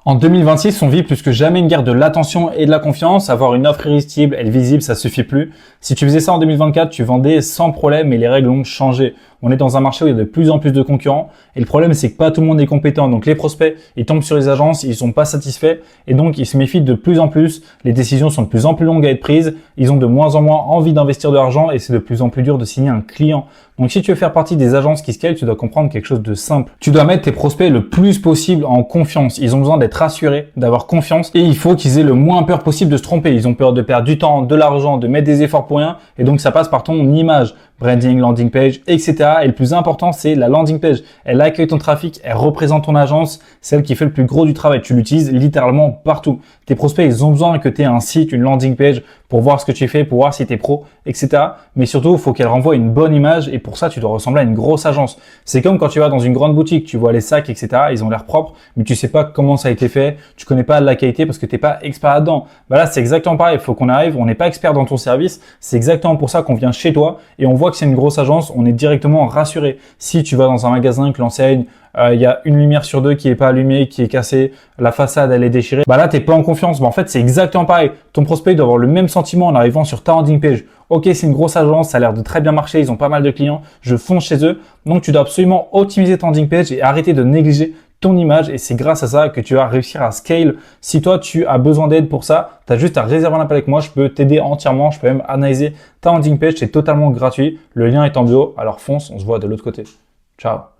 En 2026, on vit plus que jamais une guerre de l'attention et de la confiance. Avoir une offre irrésistible et visible, ça suffit plus. Si tu faisais ça en 2024, tu vendais sans problème, mais les règles ont changé. On est dans un marché où il y a de plus en plus de concurrents. Et le problème, c'est que pas tout le monde est compétent. Donc les prospects, ils tombent sur les agences, ils sont pas satisfaits. Et donc, ils se méfient de plus en plus. Les décisions sont de plus en plus longues à être prises. Ils ont de moins en moins envie d'investir de l'argent et c'est de plus en plus dur de signer un client. Donc si tu veux faire partie des agences qui scalent, tu dois comprendre quelque chose de simple. Tu dois mettre tes prospects le plus possible en confiance. Ils ont besoin d'être rassurés, d'avoir confiance et il faut qu'ils aient le moins peur possible de se tromper. Ils ont peur de perdre du temps, de l'argent, de mettre des efforts pour rien et donc ça passe par ton image. Branding, landing page, etc. Et le plus important, c'est la landing page. Elle accueille ton trafic, elle représente ton agence, celle qui fait le plus gros du travail. Tu l'utilises littéralement partout. Tes prospects, ils ont besoin que tu aies un site, une landing page pour voir ce que tu fais, pour voir si tu es pro, etc. Mais surtout, il faut qu'elle renvoie une bonne image et pour ça, tu dois ressembler à une grosse agence. C'est comme quand tu vas dans une grande boutique, tu vois les sacs, etc. Ils ont l'air propres, mais tu sais pas comment ça a été fait, tu connais pas la qualité parce que t'es pas expert là-dedans. Bah là, c'est exactement pareil. Il faut qu'on arrive, on n'est pas expert dans ton service. C'est exactement pour ça qu'on vient chez toi et on voit que c'est une grosse agence, on est directement rassuré. Si tu vas dans un magasin, que l'enseigne, il y a une lumière sur deux qui est pas allumée, qui est cassée, la façade elle est déchirée, bah là t'es pas en confiance. Bah en fait c'est exactement pareil. Ton prospect doit avoir le même sentiment en arrivant sur ta landing page. Ok, c'est une grosse agence, ça a l'air de très bien marcher, ils ont pas mal de clients, je fonce chez eux. Donc tu dois absolument optimiser ta landing page et arrêter de négliger ton image et c'est grâce à ça que tu vas réussir à scale. Si toi tu as besoin d'aide pour ça, tu as juste à réserver un appel avec moi, je peux t'aider entièrement, je peux même analyser ta landing page, c'est totalement gratuit. Le lien est en bio, alors fonce, on se voit de l'autre côté. Ciao.